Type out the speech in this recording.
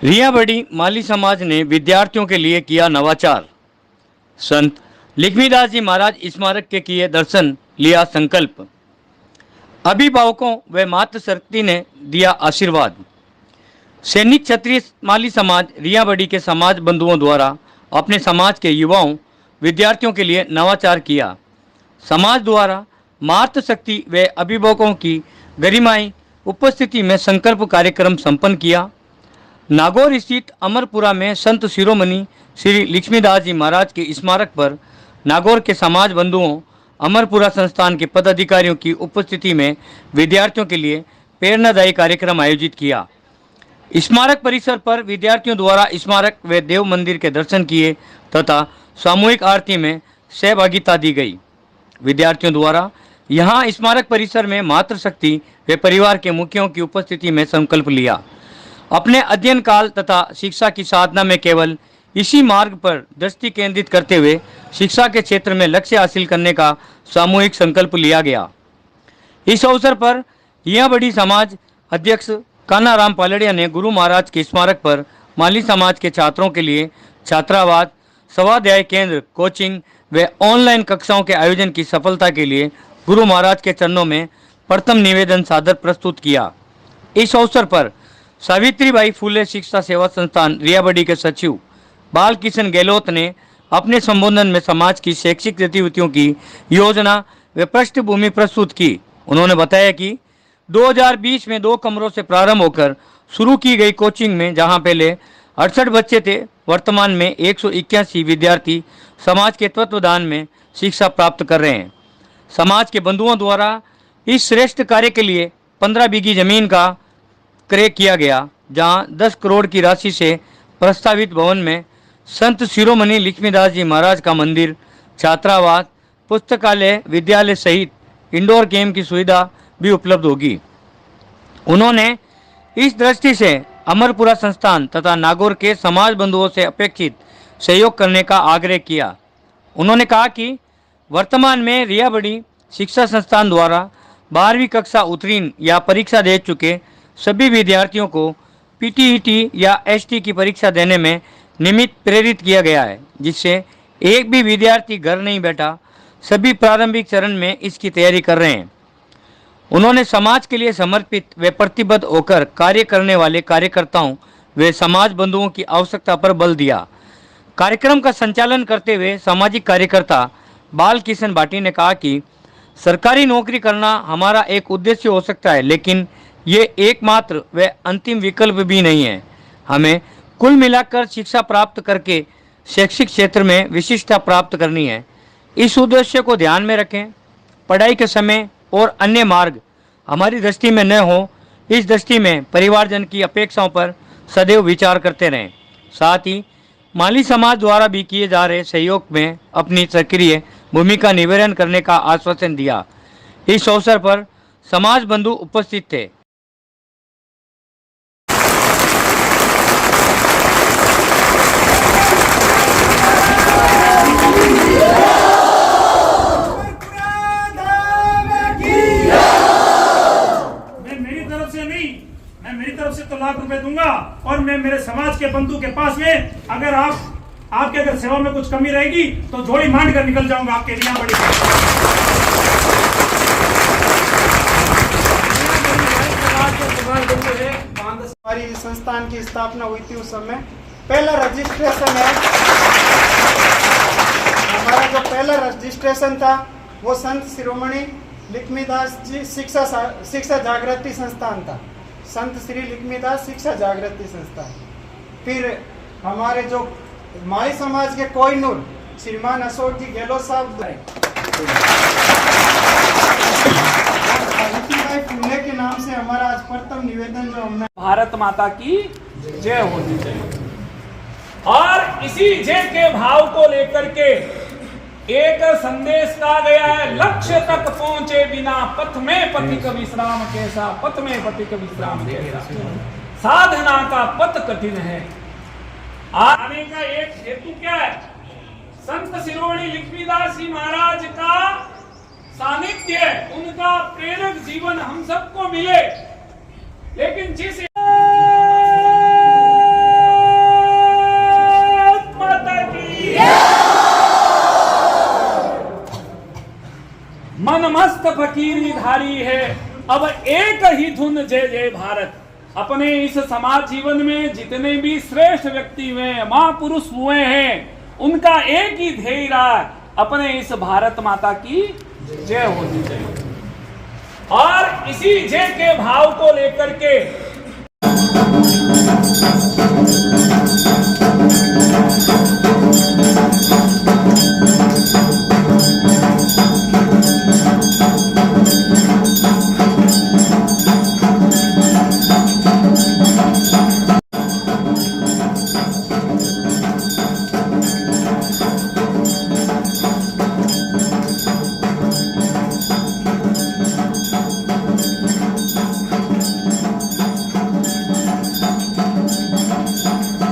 रियाबड़ी माली समाज ने विद्यार्थियों के लिए किया नवाचार। संत लक्ष्मीदास जी महाराज स्मारक के किए दर्शन, लिया संकल्प। अभिभावकों व मातृ शक्ति ने दिया आशीर्वाद। सैनिक क्षत्रिय माली समाज रियाबड़ी के समाज बंधुओं द्वारा अपने समाज के युवाओं विद्यार्थियों के लिए नवाचार किया। समाज द्वारा मातृ शक्ति व अभिभावकों की गरिमाई उपस्थिति में संकल्प कार्यक्रम संपन्न किया। नागौर स्थित अमरपुरा में संत शिरोमणि श्री लक्ष्मीदास जी महाराज के स्मारक पर नागौर के समाज बंधुओं, अमरपुरा संस्थान के पदाधिकारियों की उपस्थिति में विद्यार्थियों के लिए प्रेरणादायी कार्यक्रम आयोजित किया। स्मारक परिसर पर विद्यार्थियों द्वारा स्मारक व देव मंदिर के दर्शन किए तथा सामूहिक आरती में सहभागिता दी गई। विद्यार्थियों द्वारा यहां स्मारक परिसर में मातृशक्ति व परिवार के मुखियों की उपस्थिति में संकल्प लिया। अपने अध्ययन काल तथा शिक्षा की साधना में केवल इसी मार्ग पर दृष्टि केंद्रित करते हुए शिक्षा के क्षेत्र में लक्ष्य हासिल करने का सामूहिक संकल्प लिया गया। इस अवसर पर रियाबड़ी समाज अध्यक्ष कान्हाराम पालड़िया ने गुरु महाराज के स्मारक पर माली समाज के छात्रों के लिए छात्रावास, स्वाध्याय केंद्र, कोचिंग व ऑनलाइन कक्षाओं के आयोजन की सफलता के लिए गुरु महाराज के चरणों में प्रथम निवेदन सादर प्रस्तुत किया। इस अवसर पर सावित्रीबाई फुले शिक्षा सेवा संस्थान रियाबड़ी के सचिव बाल किशन गहलोत ने अपने संबोधन में समाज की शैक्षिक गतिविधियों की योजना व पृष्ठभूमि प्रस्तुत की। उन्होंने बताया कि 2020 में 2 कमरों से प्रारंभ होकर शुरू की गई कोचिंग में जहां पहले 68 बच्चे थे, वर्तमान में 181 विद्यार्थी समाज के तत्वदान में शिक्षा प्राप्त कर रहे हैं। समाज के बंधुओं द्वारा इस श्रेष्ठ कार्य के लिए 15 बीघी जमीन का क्रय किया गया, जहां 10 करोड़ की राशि से प्रस्तावित भवन में संत शिरोमणि लक्ष्मीदास जी महाराज का मंदिर, छात्रावास, पुस्तकालय, विद्यालय सहित इंडोर गेम की सुविधा भी उपलब्ध होगी। उन्होंने इस दृष्टि से अमरपुरा संस्थान तथा नागौर के समाज बंधुओं से अपेक्षित सहयोग करने का आग्रह किया। उन्होंने कहा कि वर्तमान में रियाबड़ी शिक्षा संस्थान द्वारा 12वीं कक्षा उत्तीर्ण या परीक्षा दे चुके सभी विद्यार्थियों को पीटीईटी या एसटी की परीक्षा देने में नियमित प्रेरित किया गया है, जिससे एक भी विद्यार्थी घर नहीं बैठा। सभी प्रारंभिक चरण में इसकी तैयारी कर रहे हैं। उन्होंने समाज के लिए समर्पित व प्रतिबद्ध होकर कार्य करने वाले कार्यकर्ताओं व समाज बंधुओं की आवश्यकता पर बल दिया। कार्यक्रम का संचालन करते हुए सामाजिक कार्यकर्ता बाल किशन भाटी ने कहा कि सरकारी नौकरी करना हमारा एक उद्देश्य हो सकता है, लेकिन ये एकमात्र व अंतिम विकल्प भी नहीं है। हमें कुल मिलाकर शिक्षा प्राप्त करके शैक्षिक क्षेत्र में विशिष्टता प्राप्त करनी है। इस उद्देश्य को ध्यान में रखें। पढ़ाई के समय और अन्य मार्ग हमारी दृष्टि में न हो, इस दृष्टि में परिवारजन की अपेक्षाओं पर सदैव विचार करते रहें। साथ ही माली समाज द्वारा भी किए जा रहे सहयोग में अपनी सक्रिय भूमिका निवेदन करने का आश्वासन दिया। इस अवसर पर समाज बंधु उपस्थित थे। मेरी तरफ से तो ₹1,00,000 दूंगा और मैं मेरे समाज के बंधु के पास में अगर आपके अगर सेवा में कुछ कमी रहेगी तो झोली मांड कर निकल जाऊंगा आपके रियाबड़ी हमारी संस्थान की स्थापना हुई थी उस समय पहला रजिस्ट्रेशन है। हमारा जो पहला रजिस्ट्रेशन था वो संत शिरोमणि लक्ष्मीदास जी शिक्षा जागृति संस्थान था। संत श्री लक्ष्मीदास शिक्षा जागृति संस्थान। फिर हमारे जो माली समाज के कोहिनूर श्रीमान अशोक जी गहलोत साहब फुले के नाम से हमारा आज प्रथम निवेदन जो हमने भारत माता की जय होनी चाहिए। और इसी जय के भाव को लेकर के एक संदेश कहा गया है, लक्ष्य तक पहुंचे बिना पथ में पथिक विश्राम कैसा, पथ में पथिक विश्राम कैसा। साधना का पथ कठिन है। आने का एक हेतु क्या है? संत शिरोमणि लक्ष्मीदास जी महाराज का सानिध्य, उनका प्रेरक जीवन हम सबको मिले। लेकिन जिस फकीरी धारी है, अब एक ही धुन जय जय भारत। अपने इस समाज जीवन में जितने भी श्रेष्ठ व्यक्ति हुए, महापुरुष हुए हैं, उनका एक ही ध्येय रहा, अपने इस भारत माता की जय होनी चाहिए। और इसी जय के भाव को लेकर के